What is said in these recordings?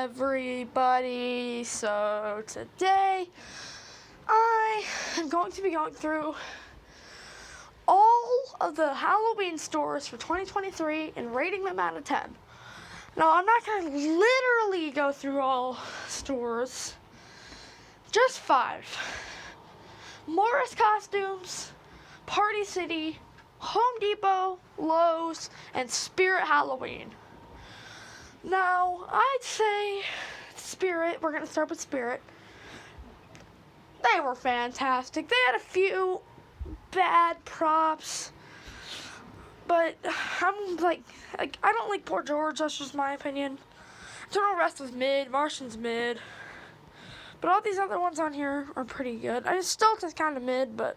everybody? So today I am going to be going through all of the Halloween stores for 2023 and rating them out of 10. Now I'm not going to literally go through all stores, just 5. Morris Costumes, Party City, Home Depot, Lowe's, and Spirit Halloween. Now, I'd say Spirit, we're going to start with Spirit. They were fantastic. They had a few bad props, but I don't like Poor George, that's just my opinion. General Rest was mid, Martian's mid, but all these other ones on here are pretty good. Stilts is kind of mid, but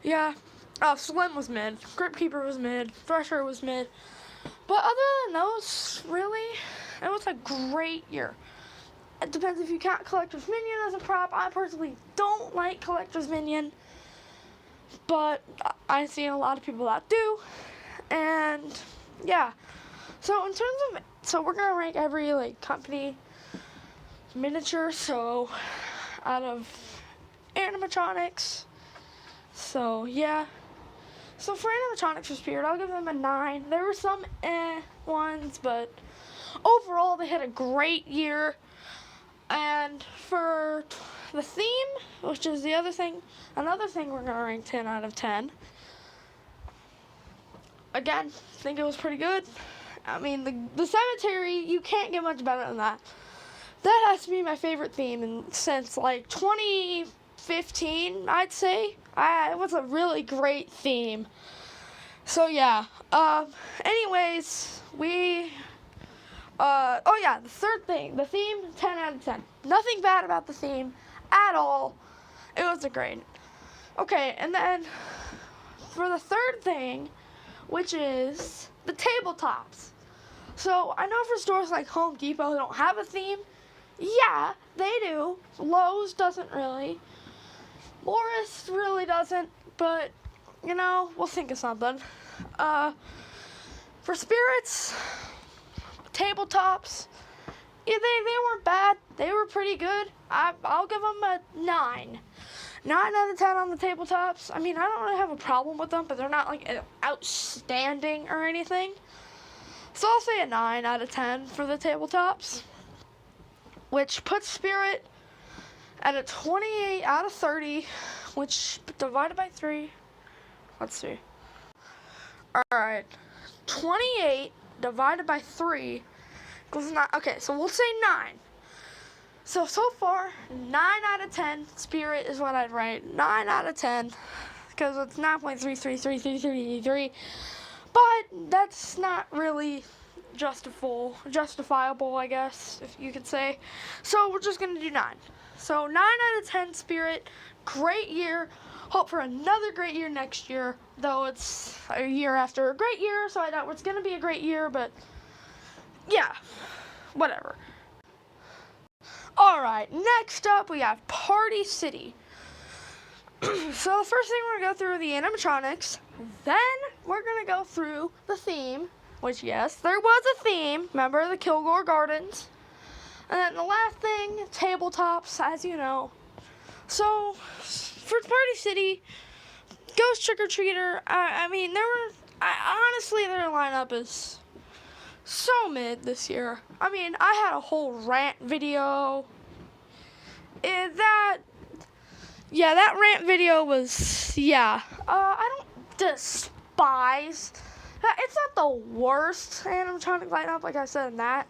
yeah. Slim was mid, Grip Keeper was mid, Thresher was mid. But other than those, really, it was a great year. It depends if you count Collector's Minion as a prop. I personally don't like Collector's Minion, but I see a lot of people that do. And yeah, so in terms of, we're gonna rank every company miniature. So out of animatronics, so yeah. So for animatronics for Spirit, I'll give them a 9. There were some ones, but overall they had a great year. And for the theme, which is another thing we're gonna rank 10 out of 10. Again, I think it was pretty good. I mean, the cemetery, you can't get much better than that. That has to be my favorite theme since 2015, I'd say. It was a really great theme. So yeah. Anyways, the third thing, the theme, 10 out of 10. Nothing bad about the theme at all. It was a great. Okay, and then for the third thing, which is the tabletops. So I know for stores like Home Depot don't have a theme. Yeah, they do. Lowe's doesn't really. Morris really doesn't, but, we'll think of something. For Spirits, tabletops, yeah, they weren't bad. They were pretty good. I'll give them a 9. 9 out of 10 on the tabletops. I mean, I don't really have a problem with them, but they're not, outstanding or anything. So I'll say a 9 out of 10 for the tabletops, which puts Spirit at a 28 out of 30, which divided by 3, let's see. Alright, 28 divided by 3 equals 9. Okay, so we'll say 9. So far, 9 out of 10, Spirit is what I'd rate. 9 out of 10, because it's 9.3333333, but that's not really justifiable, I guess, if you could say. So we're just going to do 9. So 9 out of 10 Spirit, great year. Hope for another great year next year, though it's a year after a great year, so I doubt it's going to be a great year, but yeah, whatever. Alright, next up we have Party City. So the first thing we're going to go through are the animatronics, then we're going to go through the theme, which yes, there was a theme, remember the Kilgore Gardens. And then the last thing, tabletops, as you know. So, for Party City, Ghost Trick or Treater, honestly, their lineup is so mid this year. I mean, I had a whole rant video. That rant video was, I don't despise. It's not the worst animatronic lineup, like I said in that.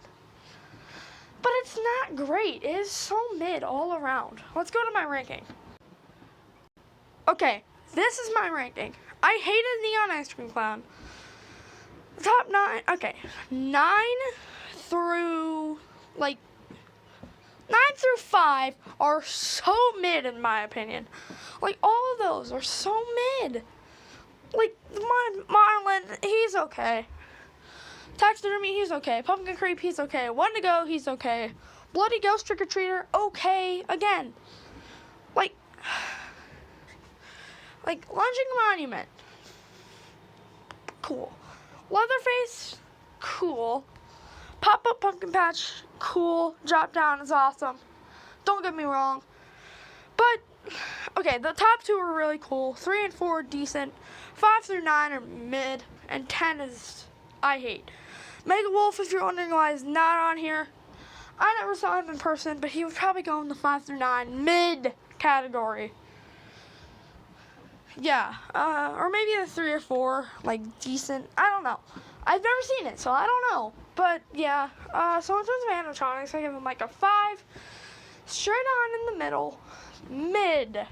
But it's not great. It is so mid all around. Let's go to my ranking. Okay, this is my ranking. I hated Neon Ice Cream Clown. The top 9, okay, 9 through 5 are so mid in my opinion. All of those are so mid. Marlin, he's okay. Taxidermy, he's okay. Pumpkin Creep, he's okay. One to Go, he's okay. Bloody Ghost Trick or Treater, okay. Again, Lunging Monument, cool. Leatherface, cool. Pop-Up Pumpkin Patch, cool. Drop Down is awesome. Don't get me wrong. But, okay, the top 2 are really cool. 3 and 4 are decent. 5 through 9 are mid. And 10 is, I hate. Mega Wolf, if you're wondering why he's not on here, I never saw him in person, but he would probably go in the 5 through 9 mid category. Yeah, or maybe the 3 or 4, like, decent. I don't know. I've never seen it, so I don't know. But, yeah, so in terms of animatronics, I give him like a 5. Straight on in the middle. Mid.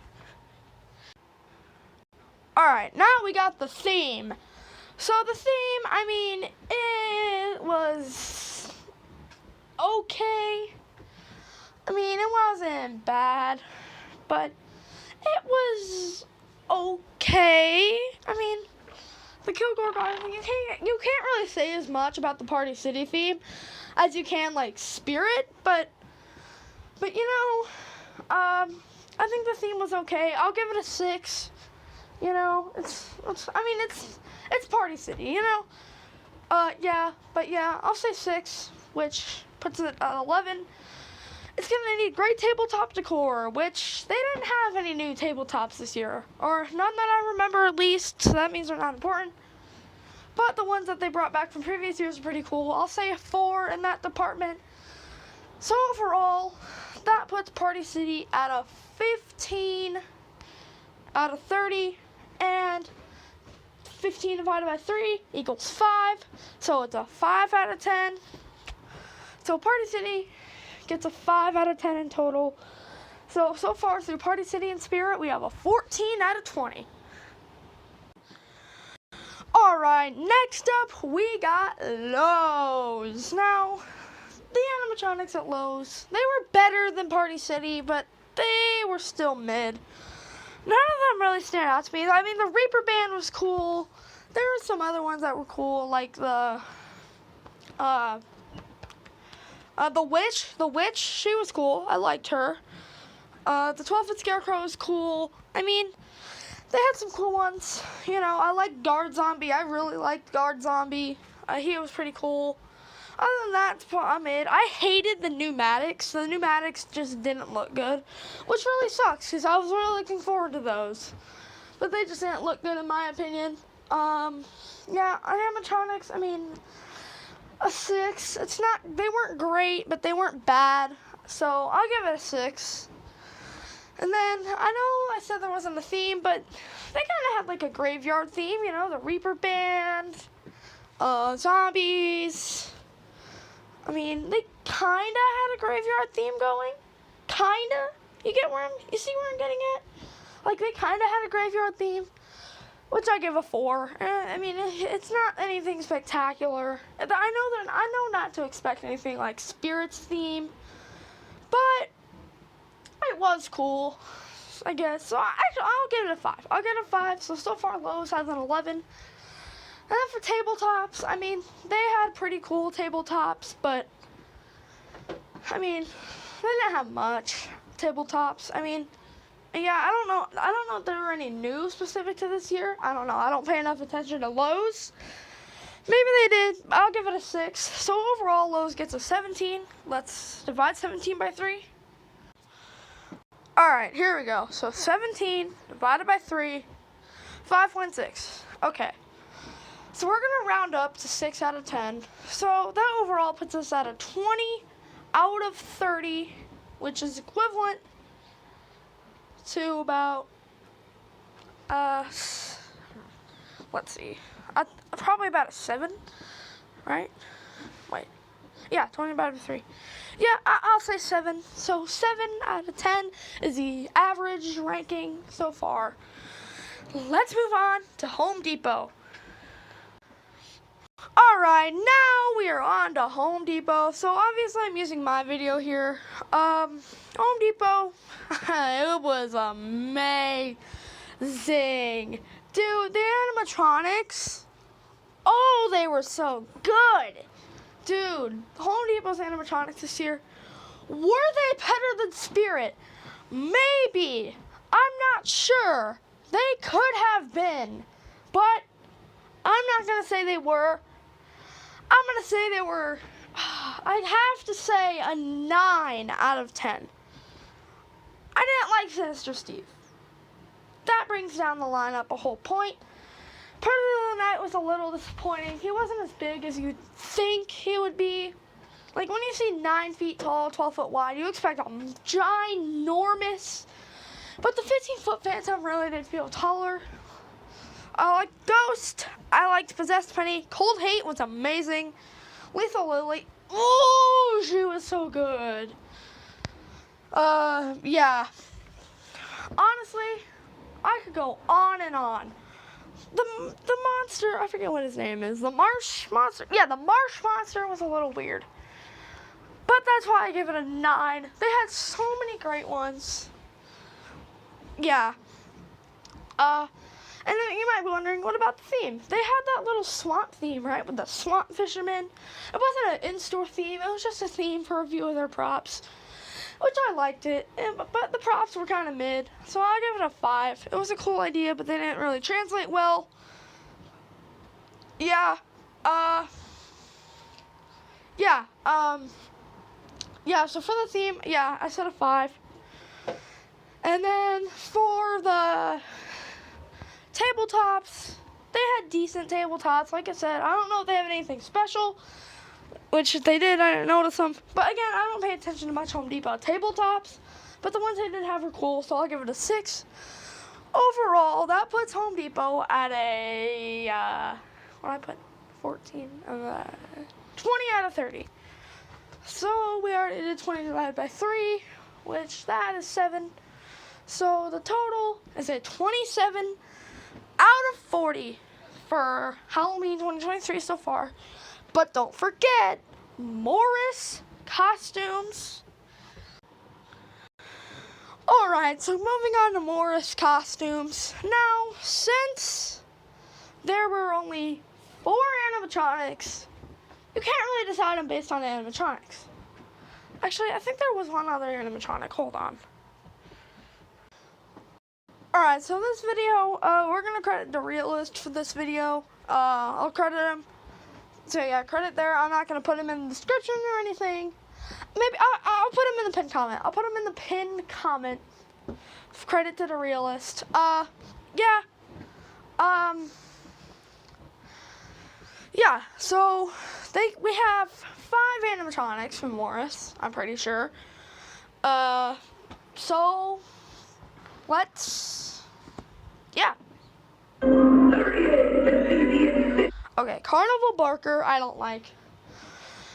Alright, now we got the theme. So the theme, I mean, it was okay. I mean, it wasn't bad, but it was okay. I mean, the Kilgore Garden, you can't really say as much about the Party City theme as you can like Spirit, but you know, I think the theme was okay. I'll give it a 6. You know, it's Party City, you know. Yeah, I'll say 6, which puts it at 11. It's gonna need great tabletop decor, which they didn't have any new tabletops this year, or none that I remember at least, so that means they're not important. But the ones that they brought back from previous years are pretty cool. I'll say a 4 in that department. So overall, that puts Party City at a 15 out of 30, and 15 divided by 3 equals 5, so it's a 5 out of 10. So Party City gets a 5 out of 10 in total. So far through Party City and Spirit, we have a 14 out of 20. Alright, next up we got Lowe's. Now, the animatronics at Lowe's, they were better than Party City, but they were still mid. None of them really stand out to me. I mean, the Reaper Band was cool. There were some other ones that were cool, like the Witch. The Witch, she was cool. I liked her. The 12-foot Scarecrow was cool. I mean, they had some cool ones. You know, I liked Guard Zombie. I really liked Guard Zombie. He was pretty cool. Other than that, I'm mid. I hated the pneumatics. The pneumatics just didn't look good, which really sucks because I was really looking forward to those. But they just didn't look good in my opinion. Yeah, animatronics, I mean, a 6. It's not, they weren't great, but they weren't bad. So I'll give it a 6. And then, I know I said there wasn't a theme, but they kind of had like a graveyard theme, you know, the Reaper Band, zombies. I mean, they kind of had a graveyard theme going. Kind of. You see where I'm getting at? Like, they kind of had a graveyard theme, which I give a 4. I mean, it's not anything spectacular. I know not to expect anything like Spirit's theme, but it was cool, I guess. So I'll give it a 5. I'll give it a 5. So far, Lowe's has an 11. And then for tabletops, I mean, they had pretty cool tabletops, but, I mean, they didn't have much tabletops. I mean, yeah, I don't know if there were any new specific to this year. I don't know. I don't pay enough attention to Lowe's. Maybe they did. I'll give it a 6. So overall, Lowe's gets a 17. Let's divide 17 by 3. All right, here we go. So 17 divided by 3, 5.6. Okay. So we're going to round up to 6 out of 10. So that overall puts us at a 20 out of 30, which is equivalent to about, let's see, probably about a 7, right? Wait. Yeah, 20 out of 3. Yeah, I'll say 7. So 7 out of 10 is the average ranking so far. Let's move on to Home Depot. Alright, now we are on to Home Depot. So obviously I'm using my video here. Home Depot, it was amazing. Dude, the animatronics, oh, they were so good. Dude, Home Depot's animatronics this year, were they better than Spirit? Maybe. I'm not sure. They could have been, but I'm not going to say they were. I'm going to say they were I'd have to say a 9 out of 10. I didn't like Sinister Steve. That brings down the lineup a whole point. Predator of the Night was a little disappointing. He wasn't as big as you'd think he would be. Like, when you see 9 feet tall, 12 foot wide, you expect a ginormous. But the 15-foot Phantom really did feel taller. I liked Ghost. I liked Possessed Penny. Cold Hate was amazing. Lethal Lily. Oh, she was so good. Yeah. Honestly, I could go on and on. The monster, I forget what his name is. The Marsh Monster. Yeah, the Marsh Monster was a little weird. But that's why I give it a 9. They had so many great ones. Yeah. And then you might be wondering, what about the theme? They had that little swamp theme, right, with the swamp fisherman. It wasn't an in-store theme. It was just a theme for a few of their props, which I liked it. But the props were kind of mid, so I'll give it a 5. It was a cool idea, but they didn't really translate well. Yeah. Yeah, so for the theme, yeah, I said a 5. And then for the tabletops, they had decent tabletops. Like I said, I don't know if they have anything special, which if they did, I didn't notice them. But again, I don't pay attention to much Home Depot tabletops, but the ones they did have were cool, so I'll give it a 6. Overall, that puts Home Depot at a, what I put, 14, 20 out of 30. So we already did 20 divided by 3, which that is 7. So the total is a 27 out of 40 for Halloween 2023 so far. But don't forget, Morris costumes. Alright, so moving on to Morris costumes. Now, since there were only 4 animatronics, you can't really decide them based on animatronics. Actually, I think there was one other animatronic. Hold on. Alright, so this video, we're going to credit the Realist for this video. I'll credit him. So yeah, credit there. I'm not going to put him in the description or anything. Maybe I'll put him in the pinned comment. I'll put him in the pinned comment. Credit to the Realist. Yeah. Yeah, so we have 5 animatronics from Morris, I'm pretty sure. So let's, yeah. Okay, Carnival Barker, I don't like.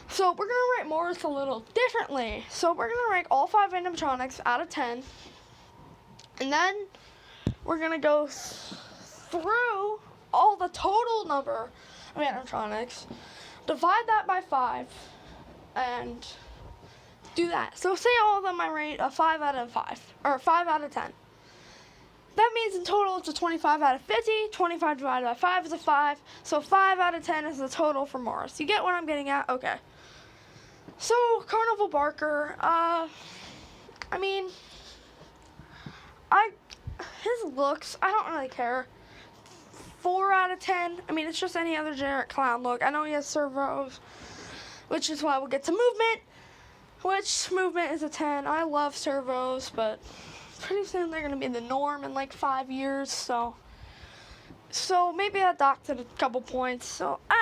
So we're gonna rate Morris a little differently. So we're gonna rank all 5 animatronics out of 10. And then we're gonna go through all the total number of animatronics, divide that by 5, and do that. So say all of them I rate a 5 out of 5, or 5 out of 10. That means in total it's a 25 out of 50, 25 divided by 5 is a 5, so 5 out of 10 is the total for Morris. You get what I'm getting at? Okay. So, Carnival Barker, I mean, his looks, I don't really care. 4 out of 10, I mean, it's just any other generic clown look. I know he has servos, which is why we'll get to movement, which movement is a 10. I love servos, but pretty soon they're going to be the norm in like 5 years, so maybe I docked it a couple points. So 9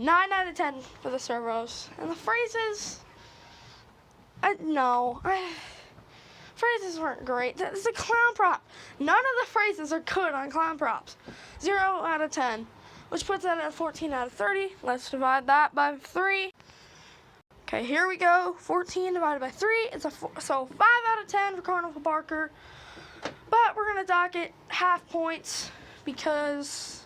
out of 10 for the servos. And the phrases, no, phrases weren't great. It's a clown prop. None of the phrases are good on clown props. 0 out of 10, which puts that at 14 out of 30. Let's divide that by 3. Okay, here we go. 14 divided by 3 is so 5 out of 10 for Carnival Barker. But we're gonna dock it half points because,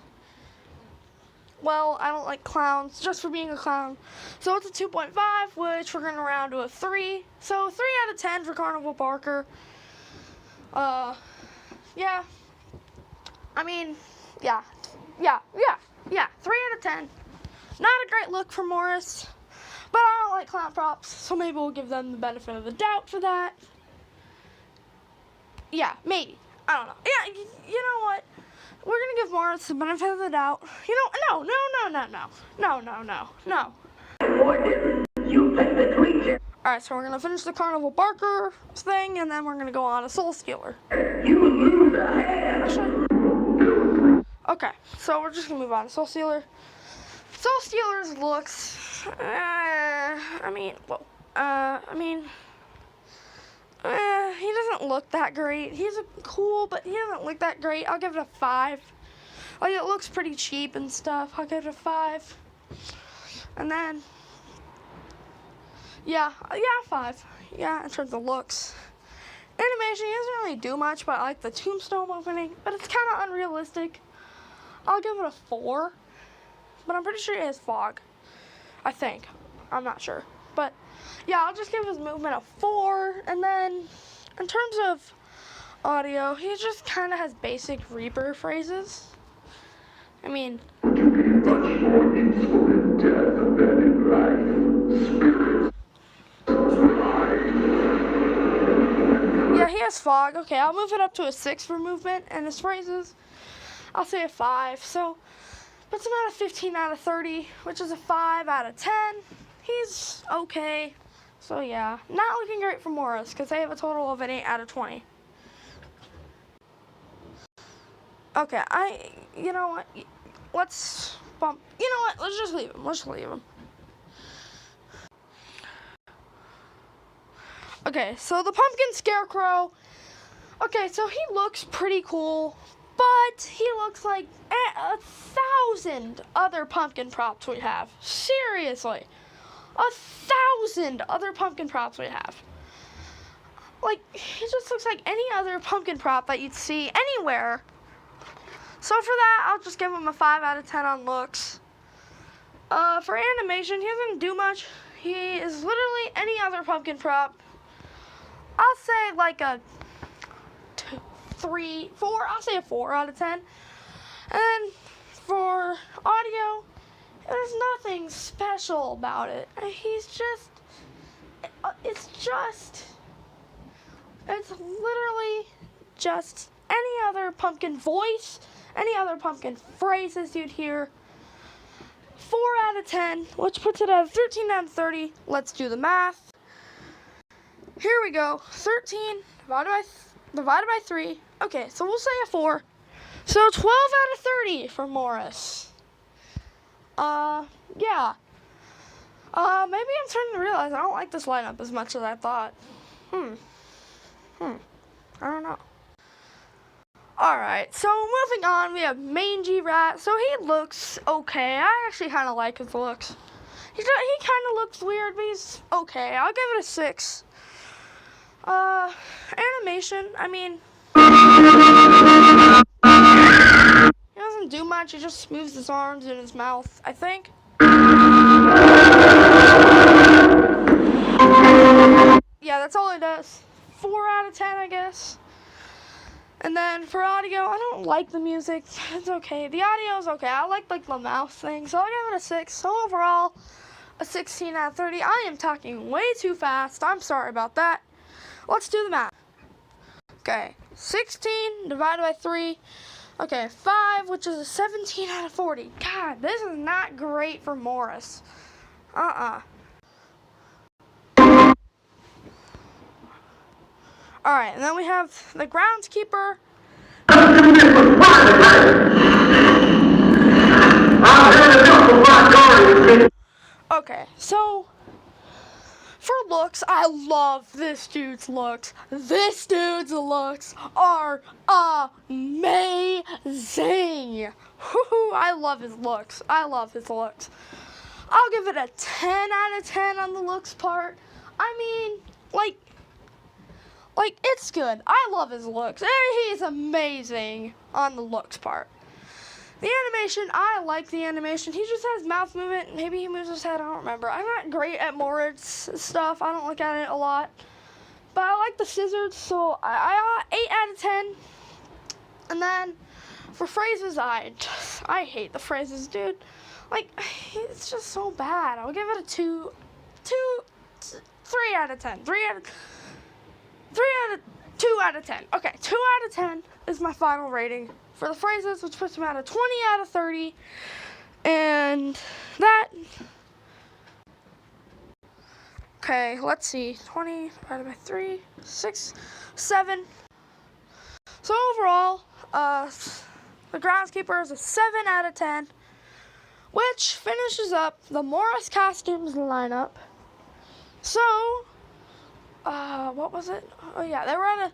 well, I don't like clowns just for being a clown. So it's a 2.5, which we're gonna round to a 3. So 3 out of 10 for Carnival Barker. Yeah. I mean, yeah. 3 out of 10. Not a great look for Morris. But I don't like clown props, so maybe we'll give them the benefit of the doubt for that. Yeah, maybe. I don't know. Yeah, you know what? We're going to give Morris the benefit of the doubt. You know, no. Alright, so we're going to finish the Carnival Barker thing, and then we're going to go on to Soul Stealer. Okay, so we're just going to move on to Soul Stealer. Soul Stealer's looks, he doesn't look that great. He's cool, but he doesn't look that great. I'll give it a 5. Like, it looks pretty cheap and stuff. I'll give it a 5. And then, yeah, 5. Yeah, in terms of looks. Animation, he doesn't really do much, but I like the tombstone opening, but it's kind of unrealistic. I'll give it a 4, but I'm pretty sure it has fog. I think. I'm not sure. But, yeah, I'll just give his movement a 4, and then, in terms of audio, he just kind of has basic Reaper phrases. I mean, yeah, he has fog. Okay, I'll move it up to a 6 for movement, and his phrases, I'll say a 5. So, puts him at a 15 out of 30, which is a 5 out of 10. He's okay. So, yeah, not looking great for Morris, because they have a total of an 8 out of 20. Okay, you know what, let's just leave him, Okay, so the Pumpkin Scarecrow, okay, so he looks pretty cool, but he looks like 1,000 other pumpkin props we have. Seriously, 1,000 other pumpkin props we have. Like, he just looks like any other pumpkin prop that you'd see anywhere. So for that, I'll just give him a 5 out of 10 on looks. For animation, he doesn't do much. He is literally any other pumpkin prop. I'll say like a 3, 4. I'll say a 4 out of 10. And for audio, there's nothing special about it. It's literally just any other pumpkin voice, any other pumpkin phrases you'd hear. 4 out of 10, which puts it at 13 out of 30. Let's do the math. Here we go. 13 divided by 3. Okay, so we'll say a 4. So 12 out of 30 for Morris. Yeah. Maybe I'm starting to realize I don't like this lineup as much as I thought. I don't know. Alright, so moving on, we have Mangy Rat. So he looks okay. I actually kind of like his looks. He kind of looks weird, but he's okay. I'll give it a 6. Animation, I mean, he doesn't do much. He just moves his arms and his mouth, I think. Yeah, that's all he does. 4 out of 10, I guess. And then for audio, I don't like the music. It's okay. The audio is okay. I like the mouse thing, so I'll give it a 6. So overall, a 16 out of 30. I am talking way too fast. I'm sorry about that. Let's do the math. Okay, 16 divided by 3. Okay, 5, which is a 17 out of 40. God, this is not great for Morris. Alright, and then we have the groundskeeper. Okay, so for looks, I love this dude's looks. This dude's looks are amazing. I love his looks. I'll give it a 10 out of 10 on the looks part. I mean, like, it's good. I love his looks. And he's amazing on the looks part. The animation, I like the animation. He just has mouth movement. Maybe he moves his head. I don't remember. I'm not great at Moritz stuff. I don't look at it a lot. But I like the scissors, so I 8 out of 10. And then for phrases, I hate the phrases, dude. Like, it's just so bad. I'll give it a 3 out of 10. 2 out of 10. Okay, 2 out of 10 is my final rating for the phrases, which puts them at a 20 out of 30. And that Okay, let's see. 20 divided by 3, 6, 7. So overall, the groundskeeper is a 7 out of 10, which finishes up the Morris Costumes lineup. So, what was it? Oh yeah, they were at a,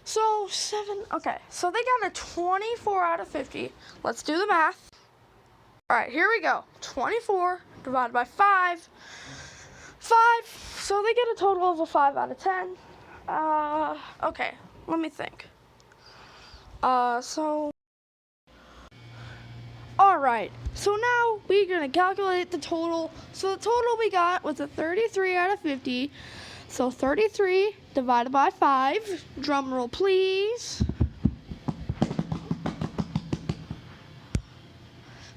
so 7, okay, so they got a 24 out of 50. Let's do the math. All right, here we go. 24 divided by 5. 5, so they get a total of a 5 out of 10. Okay, let me think. Alright, so now we're gonna calculate the total. So the total we got was a 33 out of 50. So 33 divided by 5, drum roll please.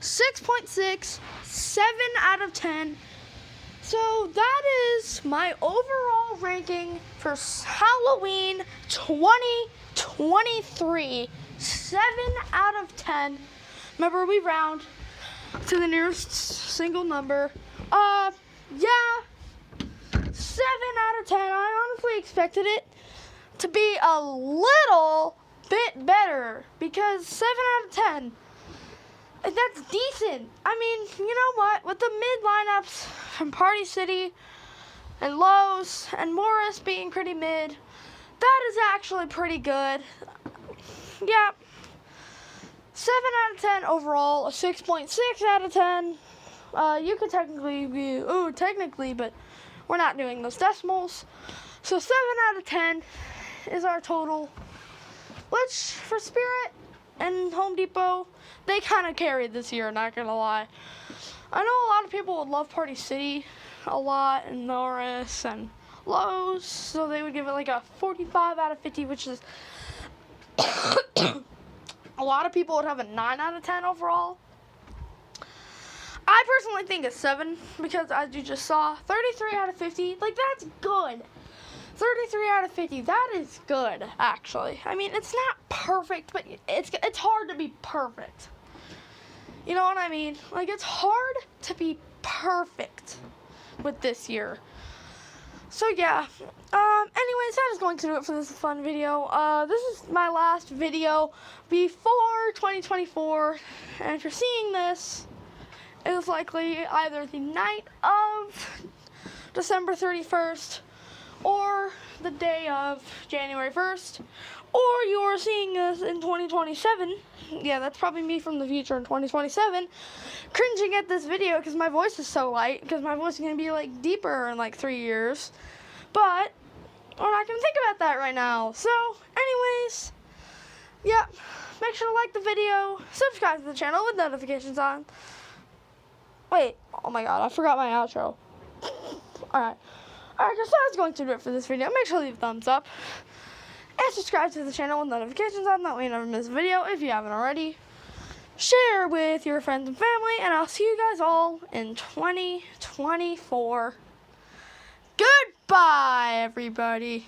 6.6, 7 out of 10. So that is my overall ranking for Halloween 2023. 7 out of 10. Remember, we round to the nearest single number. Yeah, 7 out of 10. I honestly expected it to be a little bit better because 7 out of 10. That's decent. I mean, you know what? With the mid lineups from Party City and Lowe's and Morris being pretty mid, that is actually pretty good. Yeah. 7 out of 10 overall, a 6.6 out of 10. You could technically be, technically, but we're not doing those decimals. So 7 out of 10 is our total, which for Spirit and Home Depot, they kind of carried this year, not gonna lie. I know a lot of people would love Party City a lot, and Norris and Lowe's, so they would give it like a 45 out of 50, which is a lot of people would have a 9 out of 10 overall. I personally think a 7 because, as you just saw, 33 out of 50, like that's good. 33 out of 50, that is good, actually. I mean, it's not perfect, but it's hard to be perfect. You know what I mean? Like, it's hard to be perfect with this year. So, yeah. Anyways, that is going to do it for this fun video. This is my last video before 2024. And if you're seeing this, it is likely either the night of December 31st or the day of January 1st, or you're seeing this in 2027. Yeah, that's probably me from the future in 2027, cringing at this video because my voice is so light, because my voice is going to be like deeper in like 3 years, but we're not going to think about that right now. So, anyways, yeah, make sure to like the video, subscribe to the channel with notifications on. Wait, oh my god, I forgot my outro. Alright, so that's going to do it for this video. Make sure to leave a thumbs up and subscribe to the channel with notifications on. That way you never miss a video if you haven't already. Share with your friends and family, and I'll see you guys all in 2024. Goodbye, everybody.